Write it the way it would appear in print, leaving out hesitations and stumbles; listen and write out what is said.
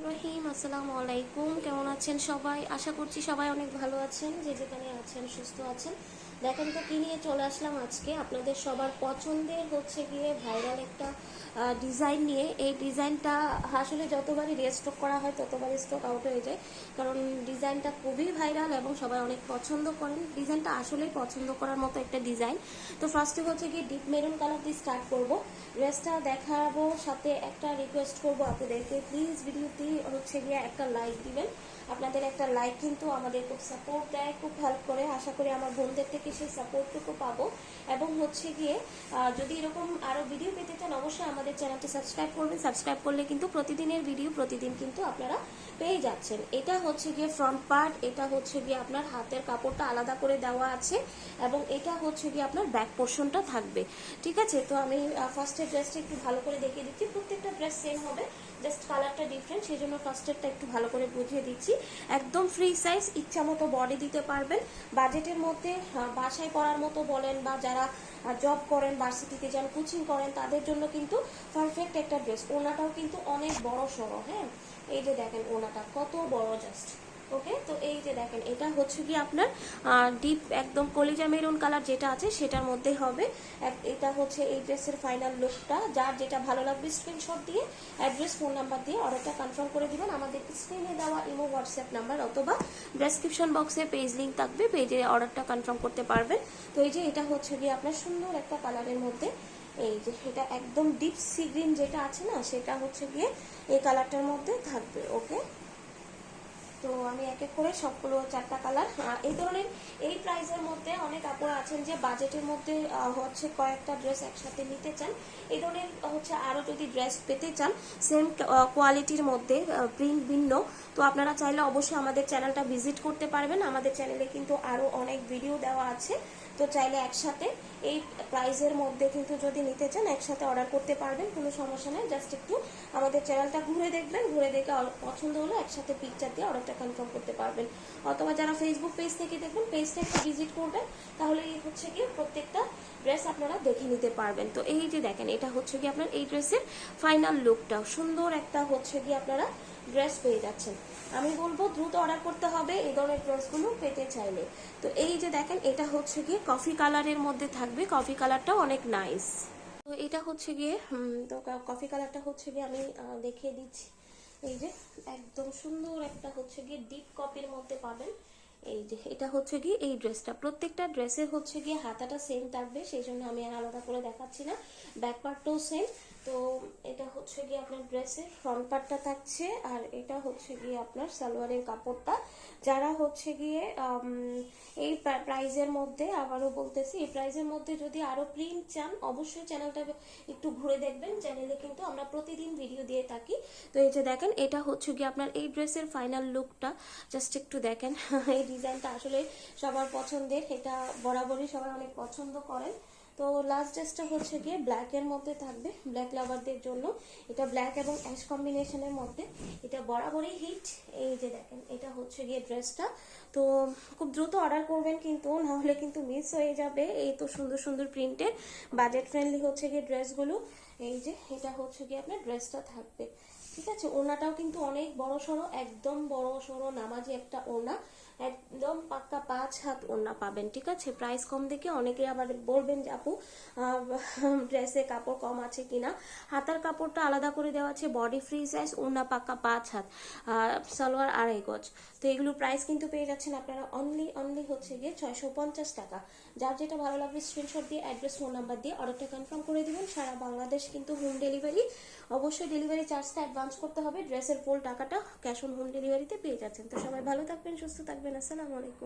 রহিম, আসসালামু আলাইকুম। কেমন আছেন সবাই? আশা করছি সবাই অনেক ভালো আছেন, যে যেখানে আছেন সুস্থ আছেন। দেখেন তো কি নিয়ে চলে আসলাম আজকে আপনাদের সবার পছন্দের হচ্ছে গিয়ে ভাইরাল একটা ডিজাইন নিয়ে। এই ডিজাইনটা আসলে যতবারই রিস্টক করা হয় ততবারই স্টক আউট হয়ে যায়, কারণ ডিজাইনটা খুবই ভাইরাল এবং সবাই অনেক পছন্দ করেন। ডিজাইনটা আসলেই পছন্দ করার মতো একটা ডিজাইন। তো ফার্স্টে হচ্ছে গিয়ে ডিপ মেরুন কালার দিয়ে স্টার্ট করব, ড্রেসটা দেখাবো, সাথে একটা রিকোয়েস্ট করবো আপনাদেরকে, প্লিজ ভিডিওটি হচ্ছে গিয়ে একটা লাইক দিবেন। আপনাদের একটা লাইক কিন্তু আমাদের খুব সাপোর্ট দেয়, খুব হেল্প করে। আশা করি আমার বোনদের থেকে সেই সাপোর্টটুকু পাবো। এবং হচ্ছে গিয়ে যদি এরকম আরও ভিডিও পেতে চান অবশ্যই আমাদের চ্যানেলটি সাবস্ক্রাইব করবেন। সাবস্ক্রাইব করলে কিন্তু প্রতিদিনের ভিডিও প্রতিদিন কিন্তু আপনারা পেয়ে যাচ্ছেন। এটা হচ্ছে গিয়ে ফ্রন্ট পার্ট, এটা হচ্ছে গিয়ে আপনার হাতের কাপড়টা আলাদা করে দেওয়া আছে, এবং এটা হচ্ছে গিয়ে আপনার ব্যাক পোর্শনটা থাকবে। ঠিক আছে, তো আমি ফার্স্টে ড্রেসটা একটু ভালো করে দেখিয়ে দিচ্ছি। প্রত্যেকটা ড্রেস সেম হবে, জাস্ট কালারটা ডিফারেন্ট, সেই জন্য ফার্স্টেরটা একটু ভালো করে বুঝিয়ে দিচ্ছি। একদম ফ্রি সাইজ, ইচ্ছা মতো বডি দিতে পারবেন। বাজেটের মধ্যে বাসায় পড়ার মতো বলেন, বা যারা জব করেন, ভার্সিটিতে যান, কোচিং করেন, তাদের জন্য কিন্তু পারফেক্ট একটা ড্রেস। ওনাটাও কিন্তু অনেক বড় সড়ো। হ্যাঁ, এই যে দেখেন ওনাটা কত বড়, জাস্ট ওকে। তো এই যে দেখেন এটা হচ্ছে কি আপনার ডিপ একদম কলিজা মেরুন কালার যেটা আছে সেটার মধ্যে হবে। এটা হচ্ছে এই ড্রেসের ফাইনাল লুকটা। যার যেটা ভালো লাগবে স্ক্রিনশট দিয়ে অ্যাড্রেস, ফোন নাম্বার দিয়ে অর্ডারটা কনফার্ম করে দিবেন। আমাদের স্ক্রিনে দেওয়া ইমো, হোয়াটসঅ্যাপ নাম্বার অথবা ডেসক্রিপশন বক্সে পেজ লিঙ্ক থাকবে, পেজে অর্ডারটা কনফার্ম করতে পারবেন। তো এই যে এটা হচ্ছে গিয়ে আপনার সুন্দর একটা কালারের মধ্যে, এই যে এটা একদম ডিপ সি গ্রিন যেটা আছে না, সেটা হচ্ছে গিয়ে এই কালারটার মধ্যে থাকবে। ওকে, তো আমি এক এক করে সবগুলো চারটা কালার এই ধরনের এই প্রাইসের মধ্যে অনেক আপুরা আছেন যে বাজেটের মধ্যে হচ্ছে কয়েকটা ড্রেস একসাথে নিতে চান। এই ধরনের হচ্ছে আরও যদি ড্রেস পেতে চান সেম কোয়ালিটির মধ্যে, প্রিন্ট ভিন্ন, তো আপনারা চাইলে অবশ্যই আমাদের চ্যানেলটা ভিজিট করতে পারবেন। আমাদের চ্যানেলে কিন্তু আরও অনেক ভিডিও দেওয়া আছে, তো চাইলে একসাথে এই প্রাইসের মধ্যে কিন্তু যদি নিতে চান একসাথে অর্ডার করতে পারবেন, কোনো সমস্যা নেই। জাস্ট একটু আমাদের চ্যানেলটা ঘুরে দেখবেন, ঘুরে দেখে পছন্দ হলে একসাথে পিকচার দিয়ে অর্ডারটা কনফার্ম করতে পারবেন। অথবা যারা ফেসবুক পেজ থেকে দেখবেন, পেজটা একটু ভিজিট করবেন, তাহলে এই হচ্ছে কি প্রত্যেকটা ড্রেস আপনারা দেখে নিতে পারবেন। তো এই যে দেখেন এটা হচ্ছে কি আপনার এই ড্রেসের ফাইনাল লুকটা, সুন্দর একটা হচ্ছে কি আপনারা ড্রেস পেয়ে যাচ্ছেন। আমি বলবো দ্রুত অর্ডার করতে হবে এই ধরনের ড্রেসগুলো পেতে চাইলে। তো এই যে দেখেন এটা হচ্ছে গিয়ে কফি কালারের মধ্যে থাকবে, কফি কালারটাও অনেক নাইস। তো এটা হচ্ছে গিয়ে তো কফি কালারটা হচ্ছে গিয়ে আমি দেখিয়ে দিচ্ছি। এই যে একদম সুন্দর একটা হচ্ছে গিয়ে ডিপ কপির মধ্যে পাবেন। এই যে এটা হচ্ছে গিয়ে এই ড্রেসটা, প্রত্যেকটা ড্রেসের হচ্ছে গিয়ে হাতাটা সেম থাকবে, সেই জন্য আমি আর আলাদা করে দেখাচ্ছি না। ব্যাক পার্টটাও সেম। তো এটা হচ্ছে গিয়ে আপনার ড্রেসের ফ্রন্ট পার্টটা থাকছে, আর এটা হচ্ছে গিয়ে আপনার সালোয়ারের কাপড়টা। যারা হচ্ছে গিয়ে এই প্রাইজের মধ্যে, আবারও বলতেছি, এই প্রাইজের মধ্যে যদি আরো প্রিন্ট চান অবশ্যই চ্যানেলটা একটু ঘুরে দেখবেন। চ্যানেলে কিন্তু আমরা প্রতিদিন ভিডিও দিয়ে থাকি। তো এই যে দেখেন এটা হচ্ছে গিয়ে আপনার এই ড্রেসের ফাইনাল লুকটা, জাস্ট একটু দেখেন। এই ডিজাইনটা আসলে সবার পছন্দের, এটা বরাবরই সবাই অনেক পছন্দ করেন। তো লাস্ট ড্রেসটা হচ্ছে গিয়ে ব্ল্যাকের মধ্যে থাকবে, ব্ল্যাক লাভারদের জন্য। এটা ব্ল্যাক এবং অ্যাশ কম্বিনেশনের মধ্যে, এটা বরাবরই হিট। এই যে দেখেন এটা হচ্ছে গিয়ে ড্রেসটা। তো খুব দ্রুত অর্ডার করবেন কিন্তু, না হলে কিন্তু মিস হয়ে যাবে। এই তো সুন্দর সুন্দর প্রিন্টের বাজেট ফ্রেন্ডলি হচ্ছে গিয়ে ড্রেসগুলো। এই যে এটা হচ্ছে গিয়ে আপনার ড্রেসটা থাকবে। ঠিক আছে, ওড়নাটাও কিন্তু অনেক বড় সড়ো, একদম বড় সড়ো নামাজি একটা ওড়না, একদম পাক্কা 5 হাত ওড়না পাবেন। ঠিক আছে, প্রাইস কম দেখে অনেকে আবার বলবেন যে আপু ড্রেসে কাপড় কম আছে কিনা। হাতার কাপড়টা আলাদা করে দেওয়া আছে, বডি ফ্রি সাইজ, ওড়না পাক্কা 5 হাত, সালোয়ার 2.5 গজ। তো এগুলো প্রাইস কিন্তু পেয়ে যাচ্ছেন আপনারা অনলি হচ্ছে গিয়ে 650 টাকা। যার যেটা ভালো লাগবে স্ক্রিনশট দিয়ে অ্যাড্রেস, ফোন নাম্বার দিয়ে অর্ডারটা কনফার্ম করে দিবেন। সারা বাংলাদেশ কিন্তু হোম ডেলিভারি। অবশ্যই ডেলিভারি চার্জটা অ্যাডভান্স করতে হবে, ড্রেসের ফুল টাকাটা ক্যাশ অন হোম ডেলিভারিতে পেয়ে যাচ্ছেন। তো সবাই ভালো থাকবেন, সুস্থ থাকবেন। আসসালামু আলাইকুম।